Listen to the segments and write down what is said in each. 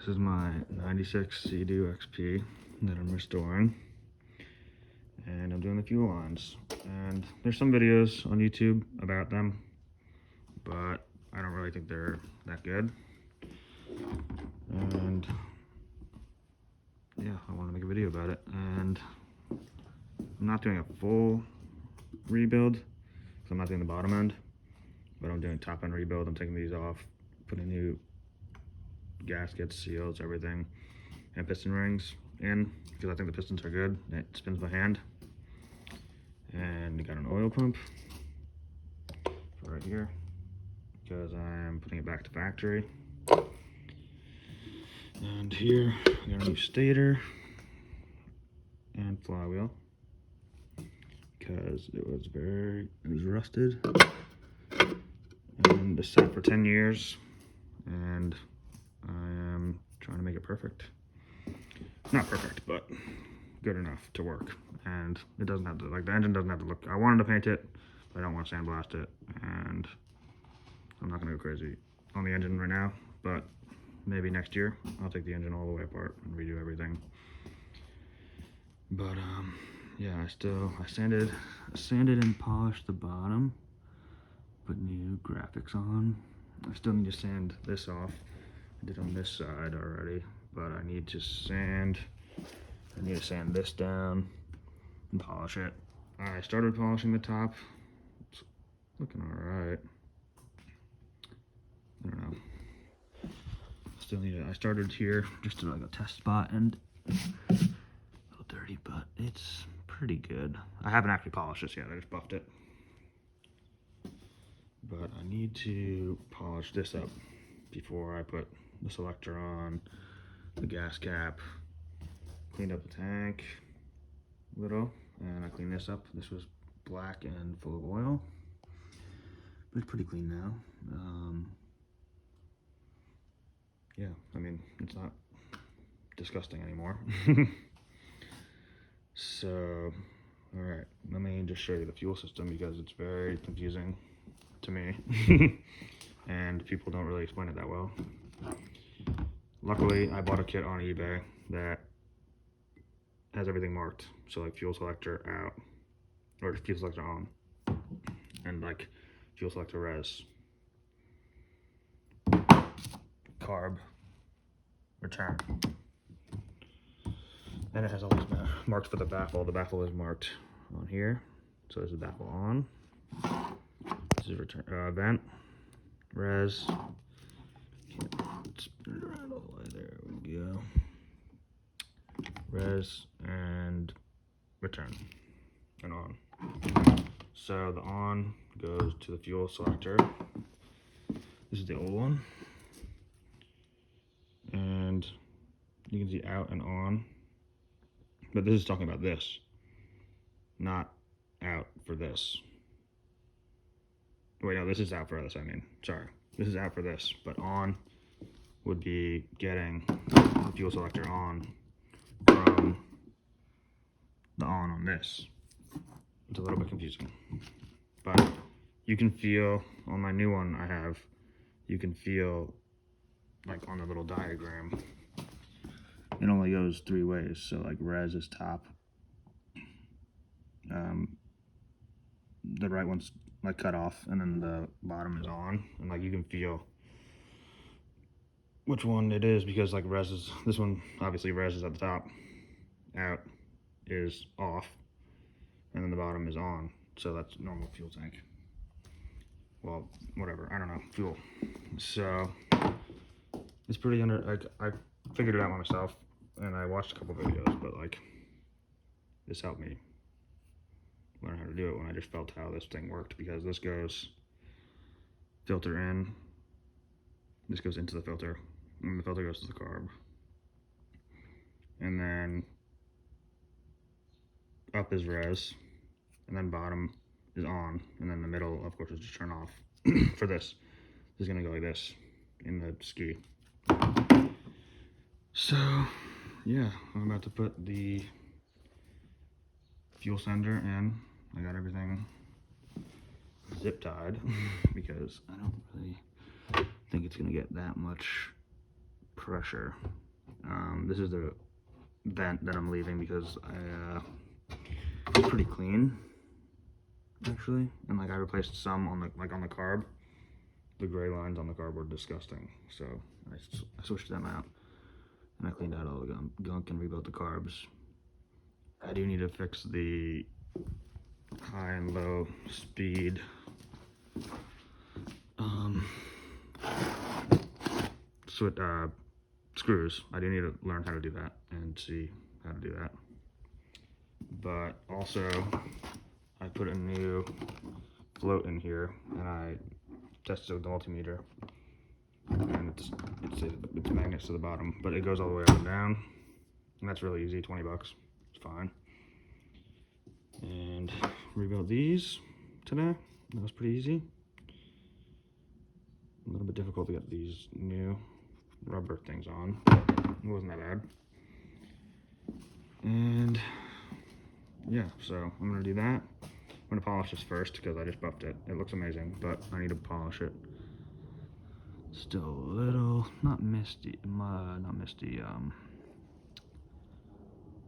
This is my 96 Seadoo XP that I'm restoring. And I'm doing the fuel lines. And there's some videos on YouTube about them, but I don't really think they're that good. And yeah, I want to make a video about it. And I'm not doing a full rebuild, because I'm not doing the bottom end, but I'm doing top end rebuild. I'm taking these off, putting new gaskets, seals, everything, and piston rings in, because I think the pistons are good. It spins by hand. And I got an oil pump for right here, because I'm putting it back to factory. And here I got a new stator and flywheel, because it was rusted, and it's set for 10 years, and I am trying to make it perfect. Not perfect, but good enough to work. And it doesn't have to, like, the engine doesn't have to look, I wanted to paint it, but I don't want to sandblast it, and I'm not gonna go crazy on the engine right now, but maybe next year I'll take the engine all the way apart and redo everything. But yeah, I sanded and polished the bottom, put new graphics on. I still need to sand this off. I did on this side already, but I need to sand this down and polish it. I started polishing the top. It's looking alright. I don't know. Still need it. I started here just to like a test spot, and a little dirty, but it's pretty good. I haven't actually polished this yet. I just buffed it. But I need to polish this up before I put the selector on, the gas cap, cleaned up the tank a little, and I cleaned this up. This was black and full of oil, but it's pretty clean now. Yeah, I mean, it's not disgusting anymore. So, all right, let me just show you the fuel system, because it's very confusing to me and people don't really explain it that well. Luckily, I bought a kit on eBay that has everything marked. So like fuel selector out, or fuel selector on, and like fuel selector res, carb, return. And it has all these marks for the baffle. The baffle is marked on here. So this is baffle on. This is return vent, res. Spin it around all the way. There we go. Res and return and on. So the on goes to the fuel selector. This is the old one. And you can see out and on. But this is talking about this, not out for this. Wait, no, this is out for this, I mean. Sorry. This is out for this, but on would be getting the fuel selector on from the on this. It's a little bit confusing. But you can feel, on my new one I have, you can feel, like on the little diagram, it only goes 3 ways. So like res is top, the right one's like cut off, and then the bottom is on, and like you can feel which one it is, because like res is, this one obviously res is at the top, out is off, and then the bottom is on. So that's normal fuel tank. Well, whatever, I don't know, fuel. So it's pretty like I figured it out by myself, and I watched a couple videos, but like this helped me learn how to do it when I just felt how this thing worked, because this goes filter in, this goes into the filter, and the filter goes to the carb, and then up is res, and then bottom is on, and then the middle of course is just turn off. For this is gonna go like this in the ski. So yeah, I'm about to put the fuel sender in. I got everything zip tied because I don't really think it's gonna get that much pressure. This is the vent that I'm leaving because it's pretty clean actually, and like I replaced some on the carb. The gray lines on the carb were disgusting, so I switched them out and I cleaned out all the gunk and rebuilt the carbs. I do need to fix the high and low speed screws. I do need to learn how to do that and see how to do that. But also I put a new float in here and I tested with the multimeter, and it's magnets to the bottom, but it goes all the way up and down, and that's really easy. 20 bucks, it's fine. And rebuilt these today. That was pretty easy. A little bit difficult to get these new rubber things on. It wasn't that bad. And yeah, so I'm gonna do that. I'm gonna polish this first because I just buffed it. It looks amazing, but I need to polish it. Still a little, not misty. I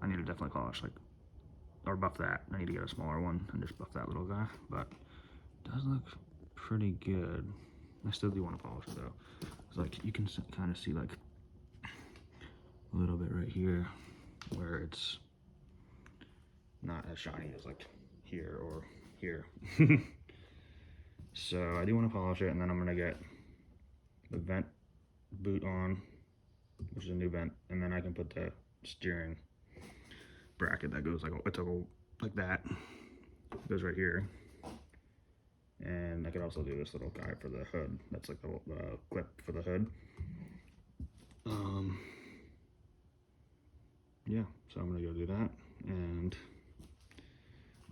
need to definitely polish, or buff that. I need to get a smaller one and just buff that little guy, but it does look pretty good. I still do want to polish it though. It's like you can kind of see like a little bit right here where it's not as shiny as like here or here. So I do want to polish it, and then I'm gonna get the vent boot on, which is a new vent, and then I can put the steering bracket that goes like that. It goes right here. And I could also do this little guy for the hood. That's like the clip for the hood. Yeah, so I'm gonna go do that, and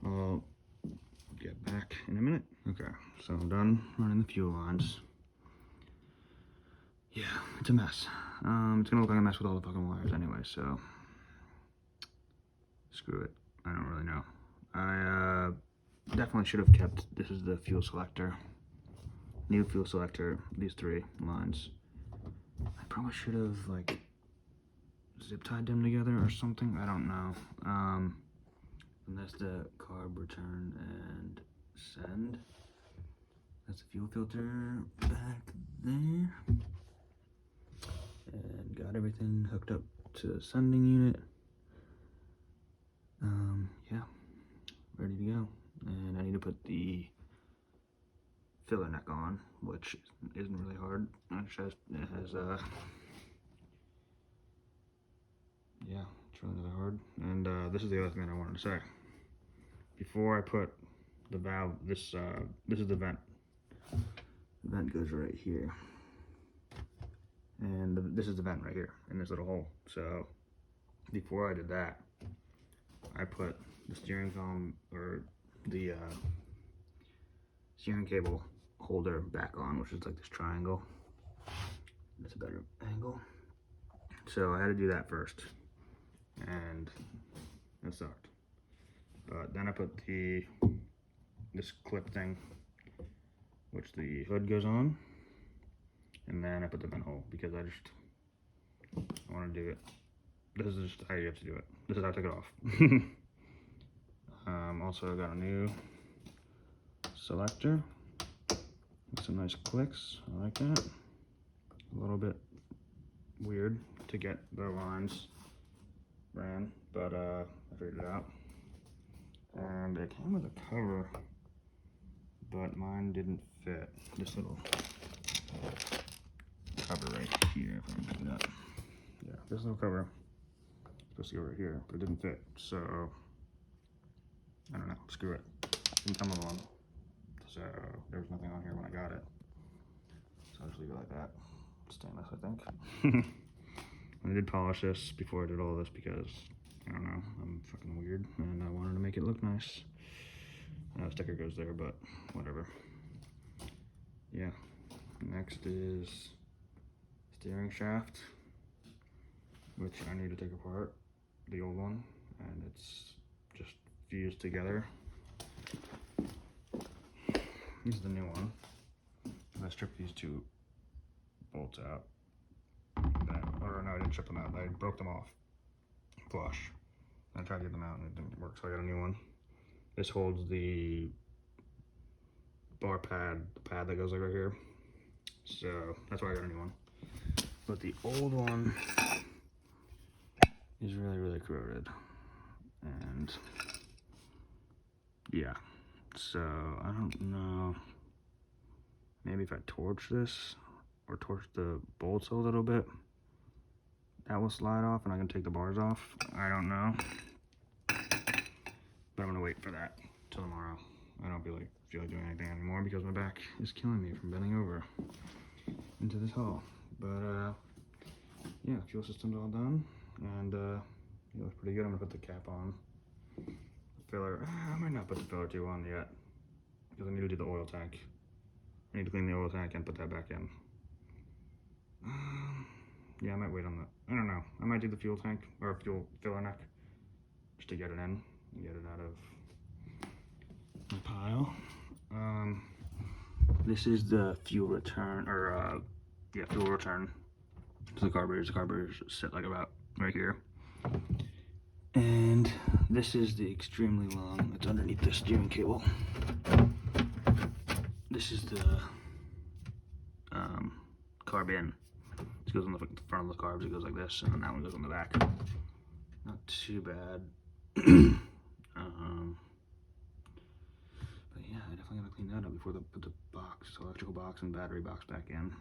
I'll get back in a minute. Okay, so I'm done running the fuel lines. Yeah, it's a mess. It's gonna look like a mess with all the fucking wires anyway, so screw it. I don't really know. I definitely should have kept, this is the fuel selector, new fuel selector, these 3 lines. I probably should have like zip tied them together or something, I don't know. And that's the carb return and send. That's the fuel filter back there. And got everything hooked up to the sending unit. Yeah, ready to go. And I need to put the filler neck on, which isn't really hard. It has yeah, it's really not hard. And this is the other thing I wanted to say. Before I put the valve, this is the vent. The vent goes right here. And this is the vent right here in this little hole. So before I did that, I put the steering column, or the steering cable holder back on, which is like this triangle. That's a better angle. So I had to do that first, and that sucked. But then I put this clip thing, which the hood goes on, and then I put the vent hole because I want to do it. This is just how you have to do it. This is how I took it off. Also, I got a new selector with some nice clicks. I like that. A little bit weird to get the lines ran, but I figured it out. And it came with a cover, but mine didn't fit. This little cover right here, if I can pick it up. Yeah, this little cover is supposed to go right here, but it didn't fit. So I don't know, screw it. Didn't come with one. So there was nothing on here when I got it. So I'll just leave it like that. Stainless, I think. I did polish this before I did all this because, I don't know, I'm fucking weird and I wanted to make it look nice. Sticker goes there, but whatever. Yeah. Next is steering shaft, which I need to take apart, the old one, and it's just fused together. This is the new one. I stripped these 2 bolts out. and ship them out. I broke them off flush. I tried to get them out and it didn't work, so I got a new one. This holds the bar pad, the pad that goes like right here. So that's why I got a new one. But the old one is really corroded. And yeah, so I don't know. Maybe if I torch this or torch the bolts a little bit, that will slide off and I can take the bars off. I don't know. But I'm gonna wait for that till tomorrow. I don't feel like doing anything anymore because my back is killing me from bending over into this hole. But yeah, fuel system's all done and it looks pretty good. I'm gonna put the cap on. Filler, I might not put the filler 2 on yet because I need to do the oil tank. I need to clean the oil tank and put that back in. Yeah, I might wait on that. I don't know. I might do the fuel tank or fuel filler neck just to get it in and get it out of the pile. This is the fuel return, or yeah, fuel return to the carburetors. The carburetors sit like about right here. And this is the extremely long, it's underneath the steering cable. This is the carb in. This goes on the front of the carbs, it goes like this, and then that one goes on the back. Not too bad. But yeah, I definitely gotta clean that up before I put the box, electrical box and battery box back in.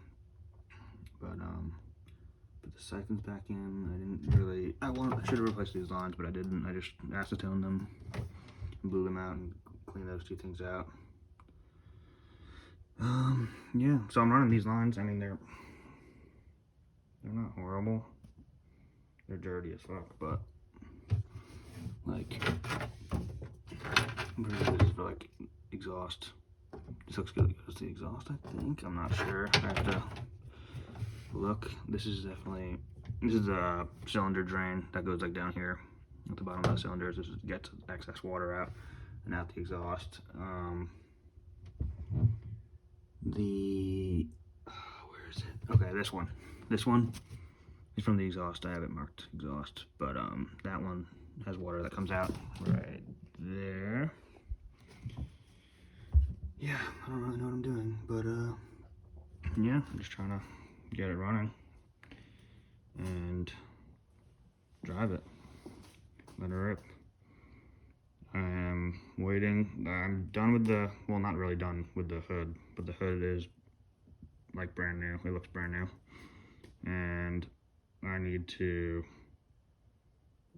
But put the siphons back in. I didn't really, I should have replaced these lines, but I didn't. I just acetoned them and blew them out and cleaned those 2 things out. Yeah, so I'm running these lines. I mean, they're not horrible. They're dirty as fuck, but like, I'm pretty sure this is for like exhaust. This looks good as the exhaust, I think. I'm not sure. I have to look. This is a cylinder drain that goes like down here at the bottom of the cylinders. This gets excess water out and out the exhaust. Where is it? Okay, this one is from the exhaust. I have it marked exhaust, but that one has water that comes out right there. Yeah, I don't really know what I'm doing, but yeah, I'm just trying to get it running and drive it, let it rip. I'm waiting. I'm done with the, well, not really done with the hood, but the hood is like brand new. It looks brand new, and I need to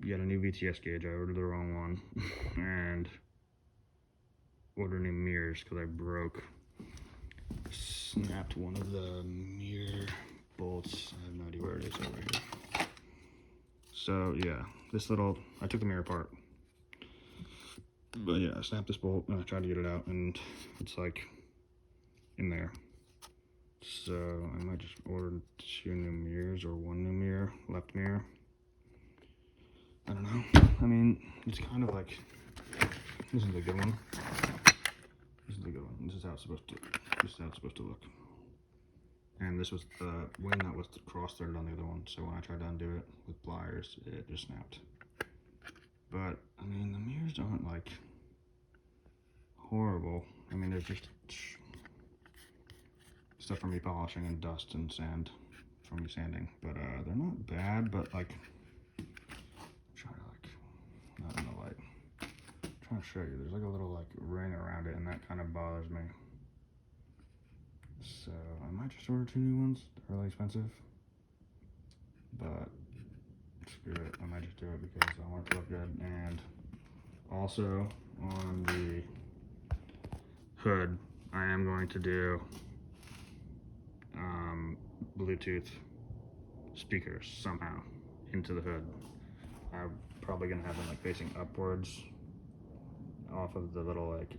get a new VTS gauge. I ordered the wrong one and order new mirrors because I snapped one of the mirror bolts. I have no idea where it is over here. So yeah, I took the mirror apart. But yeah, I snapped this bolt and I tried to get it out and it's like in there. So I might just order 2 new mirrors or 1 new mirror, left mirror. I don't know. I mean, it's kind of like, this is a good one. This is a good one. This is how it's supposed to look. And this was the wing that was cross-threaded on the other one. So when I tried to undo it with pliers, it just snapped. But I mean, the mirrors aren't like horrible. I mean, there's just stuff from me polishing and dust and sand from me sanding, but they're not bad. But like, try to like, not in the light. I'm trying to show you. There's like a little like ring around it, and that kind of bothers me. So I might just order 2 new ones. They're really expensive, but screw it. I might just do it because I want it to look good. And also on the hood, I am going to do Bluetooth speakers somehow into the hood. I'm probably gonna have them like facing upwards off of the little like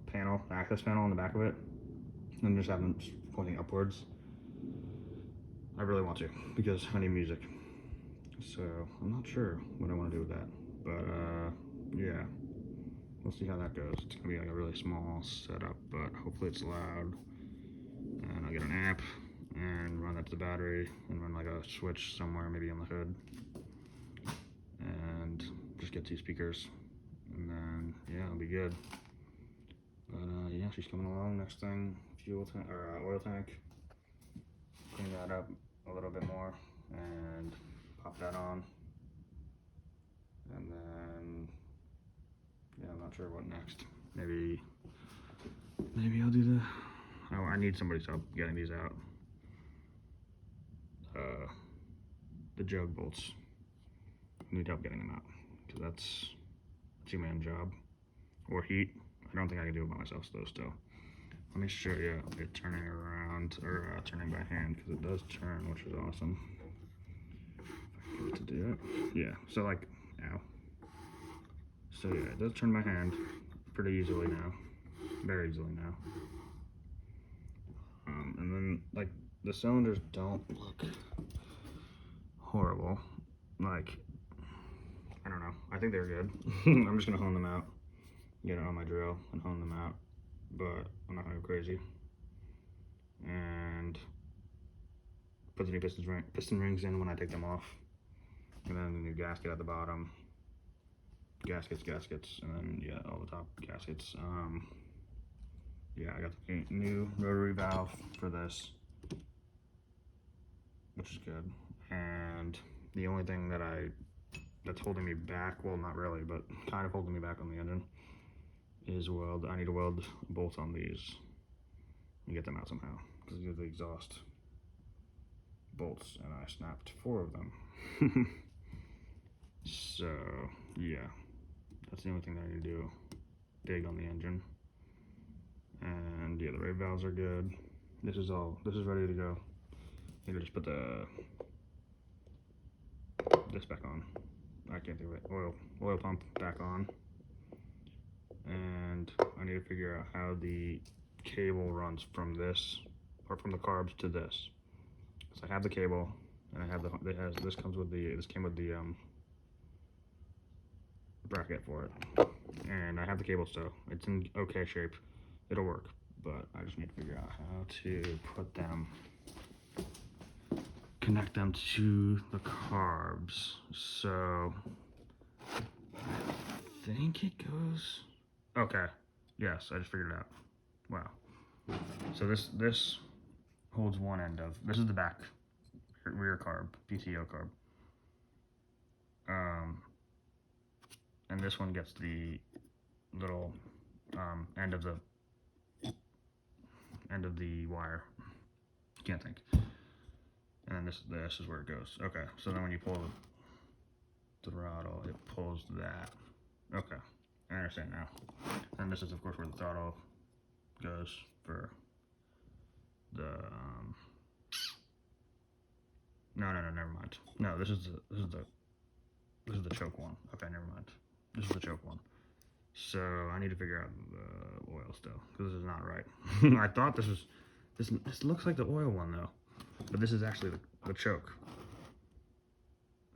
panel, access panel on the back of it, and just have them pointing upwards. I really want to because I need music. So I'm not sure what I want to do with that, but yeah, we'll see how that goes. It's gonna be like a really small setup, but hopefully it's loud, and I'll get an amp and run that to the battery and run like a switch somewhere, maybe on the hood, and just get 2 speakers, and then yeah, it'll be good. But yeah, she's coming along. Next thing, fuel tank or oil tank. Clean that up a little bit more and pop that on, and then yeah, I'm not sure what next. Maybe I'll do the. Oh, I need somebody's help getting these out. The jug bolts. I need help getting them out because that's a 2-man job. Or heat. I don't think I can do it by myself though. Still, let me show you it turning around or turning by hand because it does turn, which is awesome. If I can get it to do it, yeah. So like, ow. So yeah, it does turn by hand pretty easily now, very easily now. And then like the cylinders don't look horrible. Like, I don't know. I think they're good. I'm just gonna hone them out, get it on my drill and hone them out, but I'm not gonna go crazy. And put the new piston rings in when I take them off, and then the new gasket at the bottom. Gaskets, and then yeah, all the top gaskets. Yeah, I got the new rotary valve for this, which is good. And the only thing that's holding me back, well, not really, but kind of holding me back on the engine, is I need to weld bolts on these and get them out somehow, because these are the exhaust bolts, and I snapped 4 of them. So yeah, that's the only thing that I need to do big on the engine. And yeah, the rave valves are good. This is ready to go. I need to just put this back on. I can't think of it. Oil pump back on. And I need to figure out how the cable runs from this, or from the carbs to this. So I have the cable, and I have this came with the bracket for it. And I have the cable, so it's in okay shape. It'll work, but I just need to figure out how to connect them to the carbs. So I think it goes, okay, yes, I just figured it out. Wow. So this holds one end of, this is the back rear carb, PTO carb. And this one gets the little end of the wire. Can't think. And then this is where it goes. Okay, so then when you pull the throttle, it pulls that. Okay, I understand now. And this is of course where the throttle goes for the no, never mind. No, this is the choke one. Okay, never mind. This is the choke one. So I need to figure out the oil still, because this is not right. I thought this looks like the oil one though, but this is actually the choke.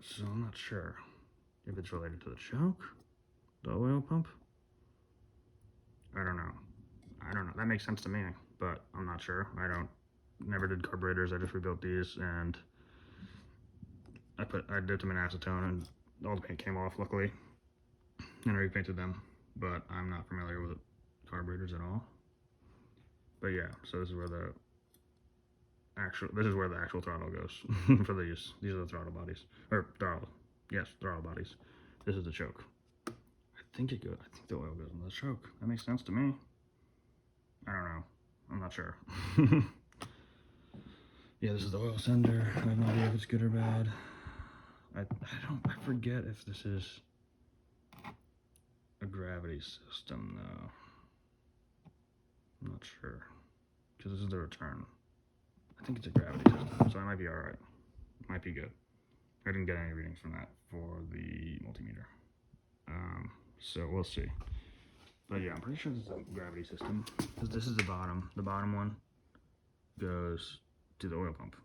So I'm not sure if it's related to the choke, the oil pump. I don't know. That makes sense to me, but I'm not sure. Never did carburetors. I just rebuilt these, and I dipped them in acetone, and all the paint came off luckily, and I repainted them. But I'm not familiar with carburetors at all. But yeah, so this is where the actual throttle goes for these. These are the throttle bodies, or throttle. Yes, throttle bodies. This is the choke. I think the oil goes in the choke. That makes sense to me. I don't know. I'm not sure. Yeah, this is the oil sender. I have no idea if it's good or bad. I forget if this is a gravity system though. I'm not sure, because this is the return. I think it's a gravity system, so I might be alright. Might be good. I didn't get any readings from that for the multimeter. So we'll see. But yeah, I'm pretty sure this is a gravity system, because this is the bottom. The bottom one goes to the oil pump.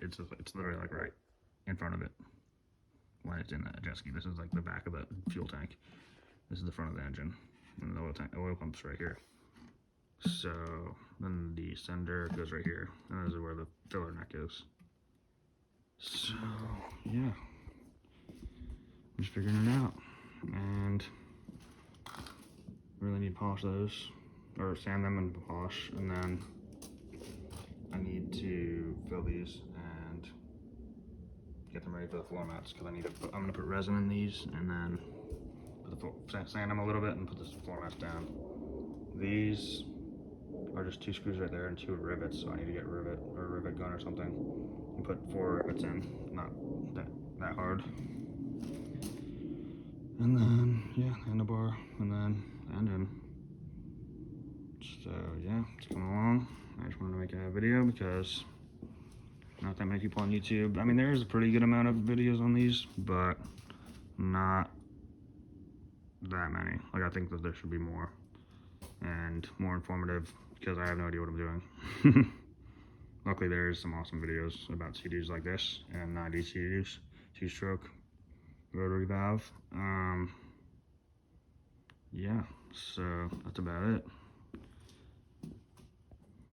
It's literally like right in front of it when it's in the Jetski. This is like the back of the fuel tank. This is the front of the engine, and the oil pump's right here. So then the sender goes right here, and this is where the filler neck is. So yeah, I'm just figuring it out, and really need to polish those, or sand them and polish, and then I need to fill these and get them ready for the floor mats, because I need to I'm gonna put resin in these and then sand them a little bit and put the floor mats down. These are just 2 screws right there and 2 rivets, so I need to get a rivet gun or something and put 4 rivets in, not that hard. And then yeah, handlebar, and then engine. So yeah, it's coming along. I just wanted to make a video because not that many people on YouTube. I mean, there is a pretty good amount of videos on these, but not that many. Like, I think that there should be more and more informative, because I have no idea what I'm doing. Luckily, there's some awesome videos about Seadoos like this, and 90 Seadoos, 2-stroke rotary valve. Yeah, so that's about it.